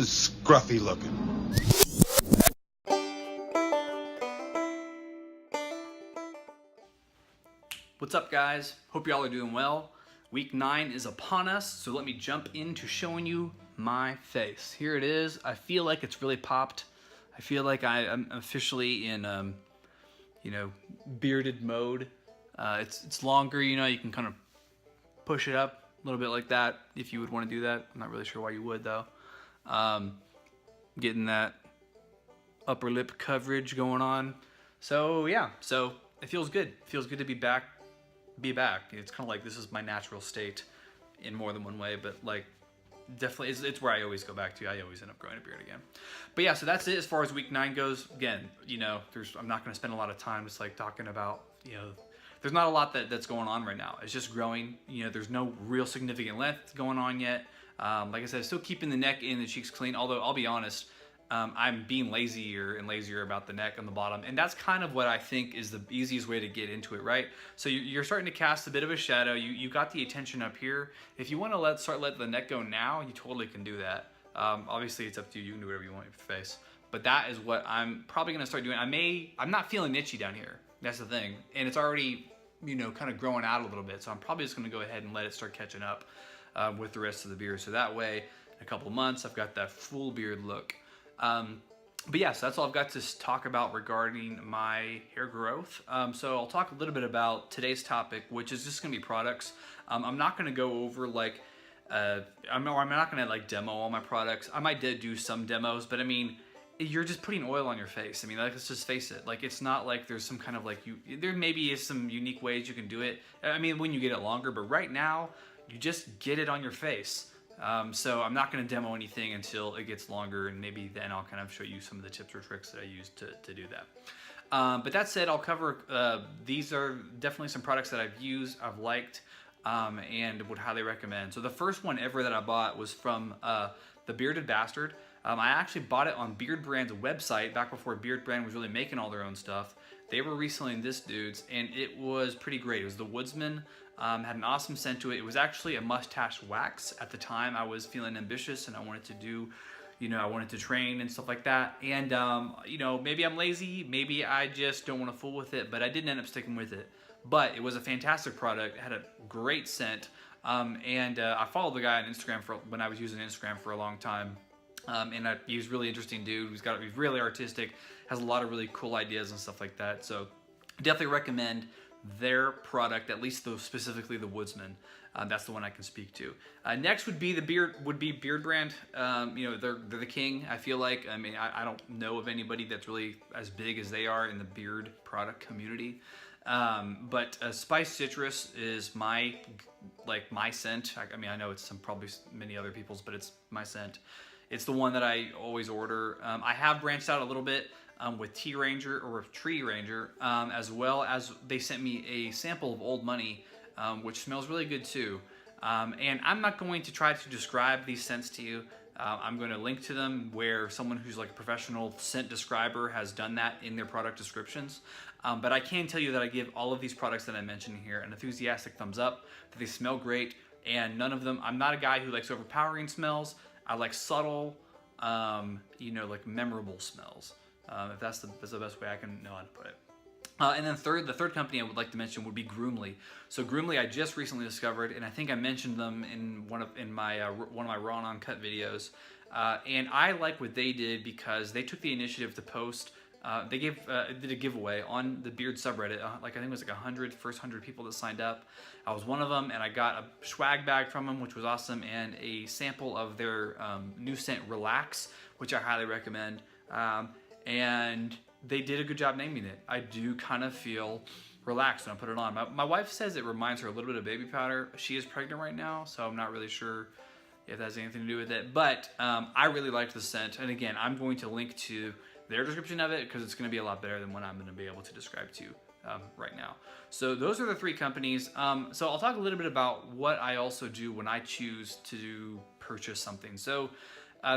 scruffy looking. What's up, guys? Hope y'all are doing well. Week 9 is upon us, so let me jump into showing you my face. Here it is. I feel like it's really popped. I feel like I'm officially in, bearded mode. It's longer, you can kind of push it up a little bit like that if you would want to do that. I'm not really sure why you would, though. Getting that upper lip coverage going on. So yeah, so it feels good. It feels good to be back. It's kind of like this is my natural state in more than one way, but like definitely it's where I always go back to. I always end up growing a beard again. But yeah, so that's it as far as week 9 goes. Again, I'm not going to spend a lot of time just like talking about, there's not a lot that's going on right now. It's just growing. There's no real significant length going on yet. Like I said, still keeping the neck and the cheeks clean, although I'll be honest, I'm being lazier and lazier about the neck and the bottom, and that's kind of what I think is the easiest way to get into it, right? So you're starting to cast a bit of a shadow. You got the attention up here. If you want to let the neck go now, you totally can do that. Obviously, it's up to you. You can do whatever you want with your face, but that is what I'm probably going to start doing. I'm not feeling itchy down here. That's the thing, and it's already kind of growing out a little bit. So I'm probably just going to go ahead and let it start catching up with the rest of the beard. So that way, in a couple of months, I've got that full beard look. But yeah, so that's all I've got to talk about regarding my hair growth. So I'll talk a little bit about today's topic, which is just gonna be products. I'm not gonna go over like, I'm not gonna like demo all my products. I might do some demos, but I mean, you're just putting oil on your face. I mean, like, let's just face it. Like, it's not like there's some kind of like, there maybe is some unique ways you can do it. I mean, when you get it longer, but right now, you just get it on your face. So I'm not going to demo anything until it gets longer, and maybe then I'll kind of show you some of the tips or tricks that I use to do that. But that said, I'll cover, these are definitely some products that I've used, I've liked, and would highly recommend. So the first one ever that I bought was from the Bearded Bastard. I actually bought it on Beard Brand's website back before Beard Brand was really making all their own stuff. They were reselling this dude's, and it was pretty great. It was the Woodsman. Had an awesome scent to it. It was actually a mustache wax. At the time, I was feeling ambitious and I wanted to do, I wanted to train and stuff like that. And, maybe I'm lazy, maybe I just don't want to fool with it, but I didn't end up sticking with it. But it was a fantastic product. It had a great scent. I followed the guy on Instagram when I was using Instagram for a long time. He was a really interesting dude. He's really artistic, has a lot of really cool ideas and stuff like that. So definitely recommend their product, at least specifically the Woodsman. That's the one I can speak to. Next would be Beard Brand. They're the king, I feel like. I mean, I don't know of anybody that's really as big as they are in the beard product community. But Spice Citrus is my scent. I mean, I know it's probably many other people's, but it's my scent. It's the one that I always order. I have branched out a little bit with Tree Ranger, as well as they sent me a sample of Old Money, which smells really good too. And I'm not going to try to describe these scents to you. I'm going to link to them where someone who's like a professional scent describer has done that in their product descriptions. But I can tell you that I give all of these products that I mentioned here an enthusiastic thumbs up, that they smell great, and none of them, I'm not a guy who likes overpowering smells. I like subtle, like memorable smells. If that's the best way I can know how to put it. And then the third company I would like to mention would be Groomly. So Groomly I just recently discovered, and I think I mentioned them in one of my raw and uncut videos. And I like what they did because they took the initiative to post. They did a giveaway on the Beard subreddit. I think it was like first 100 people that signed up. I was one of them, and I got a swag bag from them, which was awesome, and a sample of their new scent Relax, which I highly recommend. And they did a good job naming it. I do kind of feel relaxed when I put it on. My wife says it reminds her a little bit of baby powder. She is pregnant right now, so I'm not really sure if that has anything to do with it. But I really liked the scent. And again, I'm going to link to their description of it because it's going to be a lot better than what I'm going to be able to describe to you right now. So those are the 3 companies. So I'll talk a little bit about what I also do when I choose to purchase something. So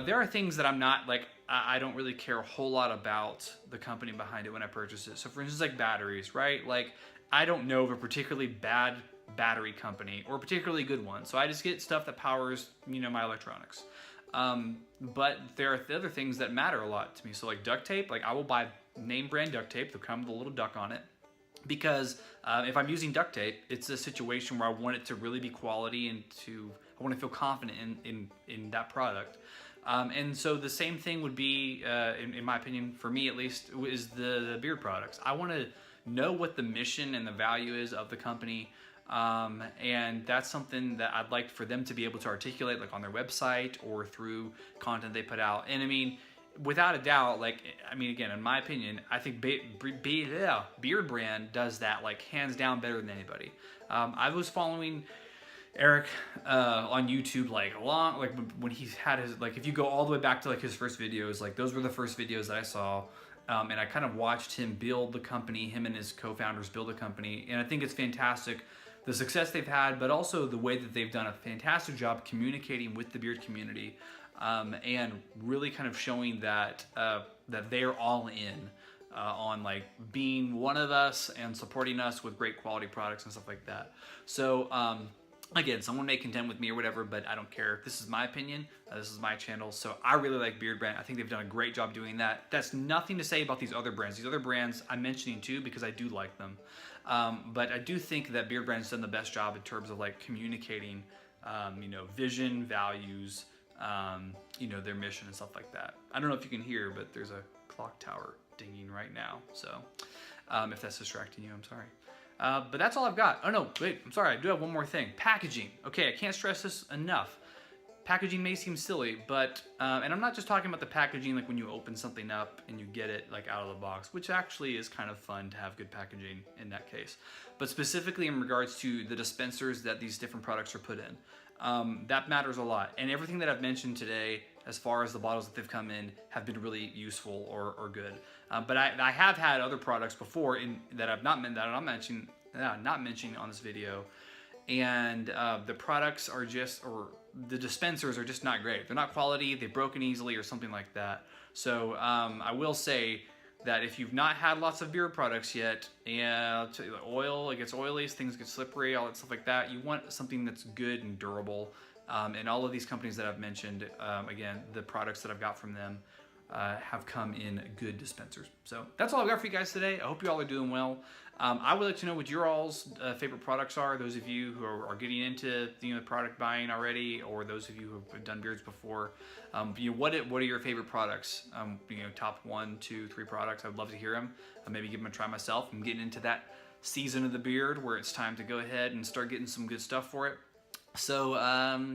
there are things that I'm not like, I don't really care a whole lot about the company behind it when I purchase it. So for instance, like batteries, right? Like I don't know of a particularly bad battery company or a particularly good one. So I just get stuff that powers, my electronics. But there are the other things that matter a lot to me. So like duct tape, like I will buy name brand duct tape. They'll come with a little duck on it. Because if I'm using duct tape, it's a situation where I want it to really be quality and I want to feel confident in that product. And so the same thing would be, in my opinion, for me at least, is the beard products. I want to know what the mission and the value is of the company. And that's something that I'd like for them to be able to articulate, like on their website or through content they put out. And I mean, without a doubt, like, I mean, again, in my opinion, I think Beard Brand does that like hands down better than anybody. I was following Eric on YouTube like when he had his, like, if you go all the way back to like his first videos, like those were the first videos that I saw. And I kind of watched him build the company, him and his co-founders build a company. And I think it's fantastic, the success they've had, but also the way that they've done a fantastic job communicating with the beard community, and really kind of showing that that they're all in on like being one of us and supporting us with great quality products and stuff like that. So again, someone may contend with me or whatever, but I don't care. This is my opinion. This is my channel. So I really like Beard Brand. I think they've done a great job doing that. That's nothing to say about these other brands. These other brands I'm mentioning too because I do like them. But I do think that Beard Brand's done the best job in terms of like communicating, you know, vision, values, you know, their mission and stuff like that. I don't know if you can hear, but there's a clock tower dinging right now. So if that's distracting you, I'm sorry. But that's all I've got. Oh no, wait, I'm sorry, I do have one more thing. Packaging. Okay, I can't stress this enough. Packaging may seem silly, but, and I'm not just talking about the packaging like when you open something up and you get it like out of the box, which actually is kind of fun to have good packaging in that case. But specifically in regards to the dispensers that these different products are put in. That matters a lot. And everything that I've mentioned today, as far as the bottles that they've come in, have been really useful or good. But I have had other products before that I'm not mentioning on this video, and the products are just, or the dispensers are just not great. They're not quality. They've broken easily or something like that. So I will say that if you've not had lots of beard products yet, and oil, it gets oily, things get slippery, all that stuff like that, you want something that's good and durable. And all of these companies that I've mentioned, again, the products that I've got from them have come in good dispensers. So that's all I've got for you guys today. I hope you all are doing well. I would like to know what your all's favorite products are. Those of you who are getting into product buying already, or those of you who have done beards before, what are your favorite products? Top 1, 2, 3 products. I would love to hear them. Maybe give them a try myself. I'm getting into that season of the beard where it's time to go ahead and start getting some good stuff for it. So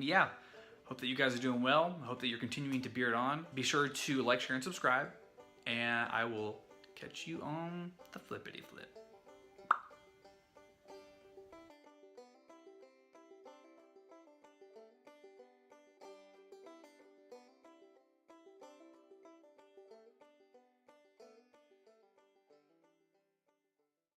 yeah, hope that you guys are doing well. I hope that you're continuing to beard on. Be sure to like, share, and subscribe, and I will catch you on the flippity flip.